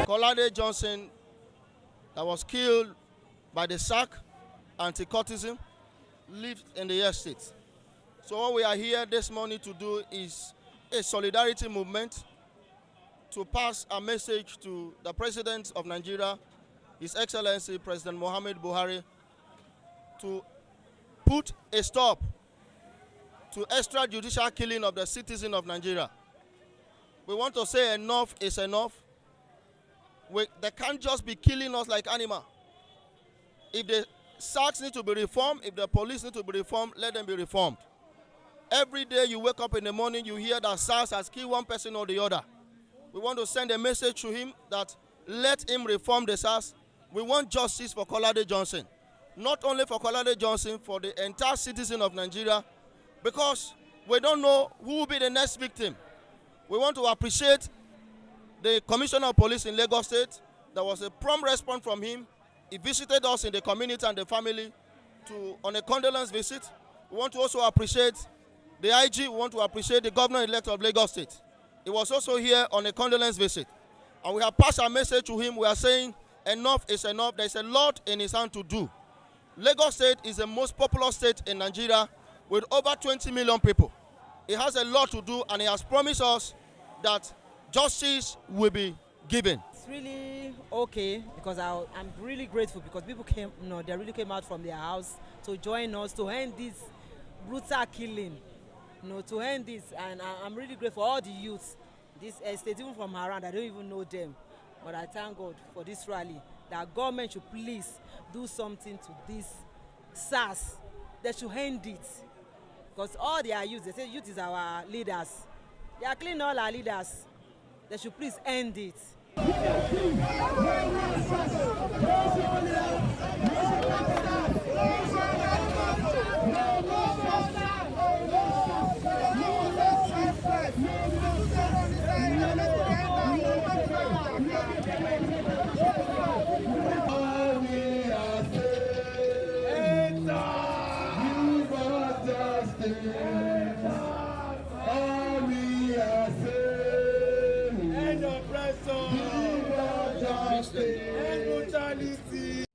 Kolade Johnson, that was killed by the Sars anti-cultism, lived in the estate. So what we are here this morning to do is a solidarity movement to pass a message to the President of Nigeria, His Excellency President Muhammadu Buhari, to put a stop to extrajudicial killing of the citizens of Nigeria. We want to say enough is enough. They can't just be killing us like animals. If the Sars need to be reformed, if the police need to be reformed, let them be reformed. Every day you wake up in the morning, you hear that Sars has killed one person or the other. We want to send a message to him that let him reform the Sars. We want justice for Kolade Johnson. Not only for Kolade Johnson, for the entire citizen of Nigeria, because we don't know who will be the next victim. We want to appreciate the Commissioner of Police in Lagos State. There was a prompt response from him. He visited us in the community and the family on a condolence visit. We want to also appreciate the IG. We want to appreciate the Governor-elect of Lagos State. He was also here on a condolence visit. And we have passed our message to him. We are saying enough is enough. There is a lot in his hand to do. Lagos State is the most populous state in Nigeria with over 20 million people. He has a lot to do, and he has promised us that justice will be given. It's really okay because I'm really grateful because people came, they really came out from their house to join us to end this brutal killing, to end this. And I'm really grateful for all the youths, this estate, even from around. I don't even know them, but I thank God for this rally. That government should please do something to this Sars. They should end it because all their youth, they say youth is our leaders. They are killing all our leaders. They should please end it. End oppression, end brutality.